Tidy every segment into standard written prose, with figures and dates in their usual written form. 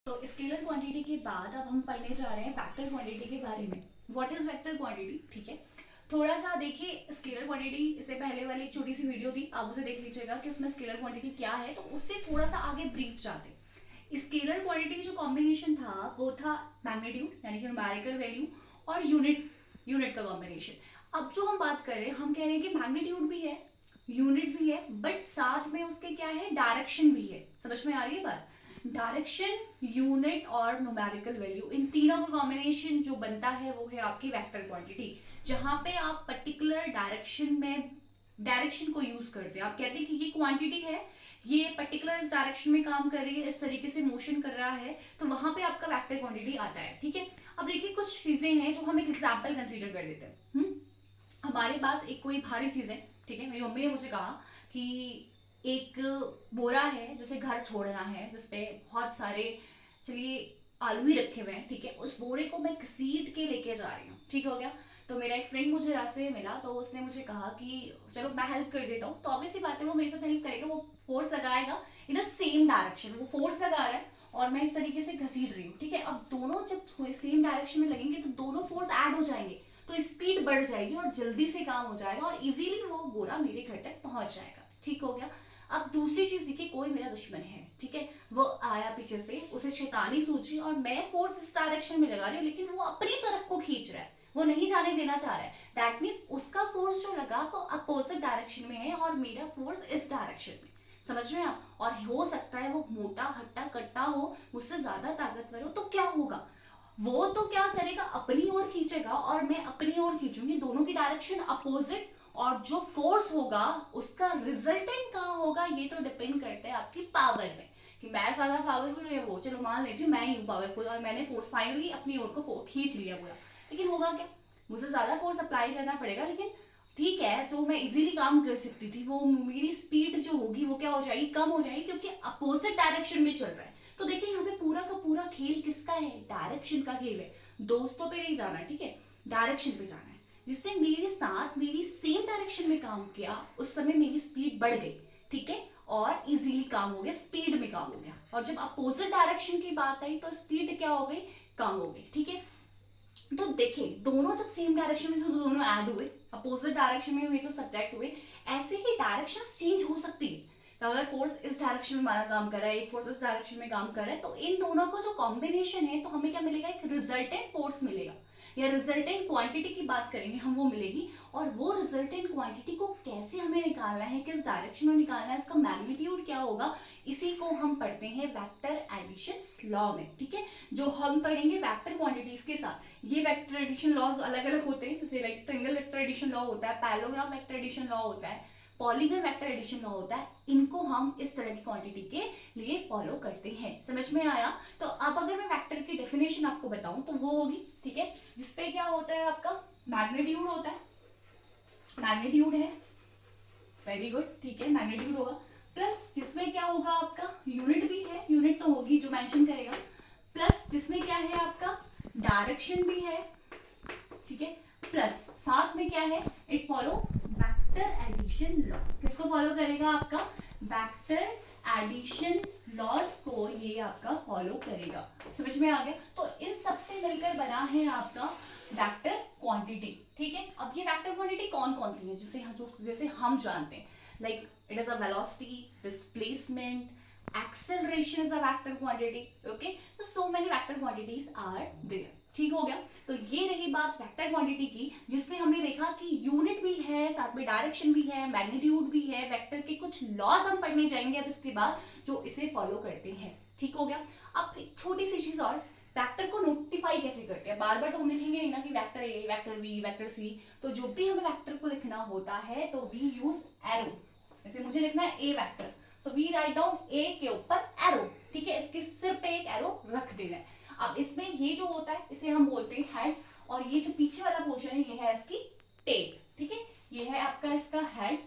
तो scalar quantity के बाद अब हम पढ़ने जा रहे हैं वेक्टर क्वांटिटी के बारे में। What is vector quantity? ठीक है, थोड़ा सा देखिए स्केलर क्वांटिटी, इससे पहले वाली एक छोटी सी वीडियो थी, आप उसे देख लीजिएगा कि उसमें स्केलर क्वांटिटी क्या है, तो उससे थोड़ा सा आगे ब्रीफ जाते हैं। स्केलर क्वांटिटी की जो कॉम्बिनेशन था वो था मैग्नीट्यूड यानी कि न्यूमेरिकल वैल्यू और यूनिट का कॉम्बिनेशन। अब जो हम बात कर रहे हैं, हम कह रहे हैं कि मैग्नीट्यूड भी है, यूनिट भी है, बट साथ में उसके क्या है, डायरेक्शन भी है। समझ में आ रही है बात? डायरेक्शन, यूनिट और न्यूमेरिकल वैल्यू, इन तीनों का कॉम्बिनेशन जो बनता है वो है आपकी वेक्टर क्वांटिटी, जहां पे आप पर्टिकुलर डायरेक्शन को यूज करते हैं। आप कहते हैं कि ये क्वांटिटी है, ये पर्टिकुलर इस डायरेक्शन में काम कर रही है, इस तरीके से मोशन कर रहा है, तो वहां पे आपका वेक्टर क्वांटिटी आता है। ठीक है, अब देखिए कुछ चीजें हैं जो हम एक एग्जाम्पल कंसीडर कर लेते हैं। हमारे पास एक कोई भारी चीज है, ठीक है, मेरी मम्मी ने मुझे कहा कि एक बोरा है जैसे घर छोड़ना है, जिसपे बहुत सारे, चलिए, आलू ही रखे हुए हैं, ठीक है, उस बोरे को मैं घसीट के लेके जा रही हूँ। ठीक हो गया। तो मेरा एक फ्रेंड मुझे रास्ते में मिला, तो उसने मुझे कहा कि चलो मैं हेल्प कर देता हूँ। तो ऑब्वियसली बात है वो मेरे साथ हेल्प करेगा, वो फोर्स लगाएगा इन अ सेम डायरेक्शन, वो फोर्स लगा रहा है और मैं इस तरीके से घसीट रही हूँ। ठीक है, अब दोनों जब सेम डायरेक्शन में लगेंगे तो दोनों फोर्स ऐड हो जाएंगे, तो स्पीड बढ़ जाएगी और जल्दी से काम हो जाएगा और इजीली वो बोरा मेरे घर तक पहुंच जाएगा। ठीक हो गया। अब दूसरी चीज देखिए, कोई मेरा दुश्मन है, ठीक है, वो आया पीछे से, उसे शैतानी सूझी और मैं फोर्स इस डायरेक्शन में लगा रही हूँ, लेकिन वो अपनी तरफ को खींच रहा है, वो नहीं जाने देना चाह रहा है। दैट मीन्स उसका फोर्स जो लगा वो अपोजिट डायरेक्शन में है और मेरा फोर्स इस डायरेक्शन में। समझ रहे हैं आप? और हो सकता है वो मोटा हट्टा कट्टा हो, मुझसे ज्यादा ताकतवर हो, तो क्या होगा, वो तो क्या करेगा, अपनी ओर खींचेगा और मैं अपनी ओर खींचूंगी, दोनों की डायरेक्शन अपोजिट, और जो फोर्स होगा उसका रिजल्टेंट कहाँ होगा, ये तो डिपेंड करता है आपकी पावर में, कि मैं ज्यादा पावरफुल है वो, चलो मान लेती हूँ मैं ही हूँ पावरफुल और मैंने फोर्स फाइनली अपनी ओर को खींच लिया पूरा, लेकिन होगा क्या, मुझे ज्यादा फोर्स अप्लाई करना पड़ेगा, लेकिन ठीक है, जो मैं इजीली काम कर सकती थी वो मेरी स्पीड जो होगी वो क्या हो जाएगी, कम हो जाएगी, क्योंकि अपोजिट डायरेक्शन में चल रहा है। तो देखिए यहाँ पे पूरा का पूरा खेल किसका है, डायरेक्शन का खेल है। दोस्तों पे नहीं जाना, ठीक है, डायरेक्शन पे जाना है। जिससे मेरे साथ मेरी सेम डायरेक्शन में काम किया, उस समय मेरी स्पीड बढ़ गई, ठीक है, और इजीली काम हो गया, स्पीड में काम हो गया। और जब अपोजिट डायरेक्शन की बात आई तो स्पीड क्या हो गई, कम हो गई। ठीक है, तो देखिए दोनों जब सेम डायरेक्शन में थे तो दोनों ऐड हुए, अपोजिट डायरेक्शन में हुए तो सब्ट्रैक्ट हुए। ऐसे ही डायरेक्शन चेंज हो सकती है, तो अगर फोर्स इस डायरेक्शन में हमारा काम कर रहा है, एक फोर्स इस डायरेक्शन में काम कर रहा है, तो इन दोनों का जो कॉम्बिनेशन है तो हमें क्या मिलेगा, एक रिजल्टेंट फोर्स मिलेगा, या रिजल्टेंट क्वांटिटी की बात करेंगे हम, वो मिलेगी। और वो रिजल्टेंट क्वांटिटी को कैसे हमें निकालना है, किस डायरेक्शन में निकालना है, इसका मैग्नीट्यूड क्या होगा, इसी को हम पढ़ते हैं वेक्टर एडिशन लॉ में। ठीक है, जो हम पढ़ेंगे वेक्टर क्वांटिटीज के साथ। ये वेक्टर एडिशन लॉज अलग अलग होते हैं, जैसे like triangle vector addition law होता है, पैरेललोग्राम वेक्टर एडिशन लॉ होता है, पॉलीगन वेक्टर एडिशन लॉ होता है। इनको हम इस तरह की क्वांटिटी के लिए फॉलो करते हैं। समझ में आया? तो अब अगर मैं वेक्टर की डेफिनेशन आपको बताऊं तो वो होगी, ठीक है, जिसपे क्या होता है, आपका मैग्नीट्यूड होता है, मैग्नीट्यूड है, वेरी गुड, ठीक है, मैग्नीट्यूड होगा, प्लस जिसमें क्या होगा आपका, यूनिट भी है, यूनिट तो होगी जो मेंशन करेगा, प्लस जिसमें क्या है आपका, डायरेक्शन भी है, ठीक है, प्लस साथ में क्या है, it follow vector addition law. किसको फॉलो करेगा, आपका वेक्टर एडिशन लॉज को ये आपका फॉलो करेगा। समझ में आ गया? तो इन सबसे मिलकर बना है आपका वेक्टर क्वांटिटी। ठीक है, अब ये वेक्टर क्वांटिटी कौन कौन सी है, जैसे हम जानते हैं, like it is a velocity, displacement, acceleration is a vector quantity. Okay, so many vector quantities are there. ठीक हो गया। तो ये रही बात वेक्टर क्वांटिटी की, जिसमें हमने देखा कि यूनिट भी है, साथ में डायरेक्शन भी है, मैग्नीट्यूड भी है। वेक्टर के कुछ लॉज हम पढ़ने जाएंगे अब इसके बाद, जो इसे फॉलो करते हैं। ठीक हो गया। अब छोटी सी चीज और, वेक्टर को नोटिफाई कैसे करते हैं, बार बार तो हम लिखेंगे नहीं ना कि vector A, vector B, vector C. तो जो भी हमें वेक्टर को लिखना होता है तो वी यूज एरो। जैसे मुझे लिखना है ए वेक्टर, तो वी राइट डाउन ए के ऊपर एरो। ठीक है, इसके सिर पे एक एरो रख देना है। अब इसमें ये जो होता है इसे हम बोलते हैं हेड, और ये जो पीछे वाला पोर्शन है ये है इसकी टेल। ठीक है, ये है आपका इसका हेड,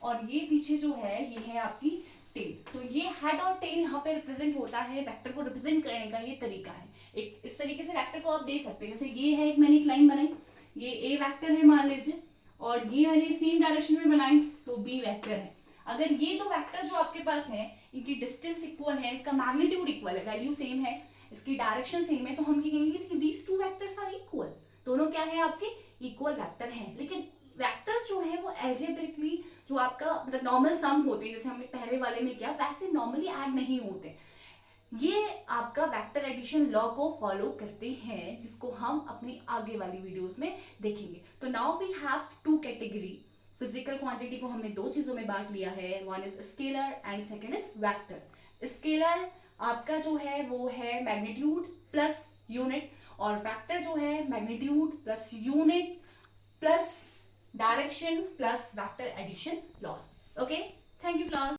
और ये पीछे जो है ये है आपकी टेल। तो ये हेड और टेल यहाँ पे रिप्रेजेंट होता है, वेक्टर को रिप्रेजेंट करने का ये तरीका है। एक इस तरीके से वेक्टर को आप दे सकते हैं, जैसे ये है, एक मैंने एक लाइन बनाई, ये ए वेक्टर है मान लीजिए, और ये मैंने सेम डायरेक्शन में बनाई तो बी वेक्टर है। अगर ये दो वेक्टर जो आपके पास है, इनकी डिस्टेंस इक्वल है, इसका मैग्नीट्यूड इक्वल है, वैल्यू सेम है, इसकी डायरेक्शन सेम है, तो हम ये कहेंगे कि these two vectors are equal, दोनों क्या है आपके इक्वल वेक्टर हैं। लेकिन वेक्टर्स जो है वो एल्जेब्रिकली जो आपका मतलब नॉर्मल सम होते हैं, जैसे हमने पहले वाले में किया, वैसे नॉर्मली ऐड नहीं होते। ये आपका वेक्टर एडिशन लॉ को फॉलो करते हैं, जिसको हम अपनी आगे वाली वीडियोस में देखेंगे। तो now we have two category. Physical quantity को हमने दो चीजों में बांट लिया है, one is scalar and second is vector. Scalar आपका जो है वो है मैग्नीट्यूड प्लस यूनिट, और वेक्टर जो है magnitude plus unit plus direction plus vector addition laws. Okay, thank you class.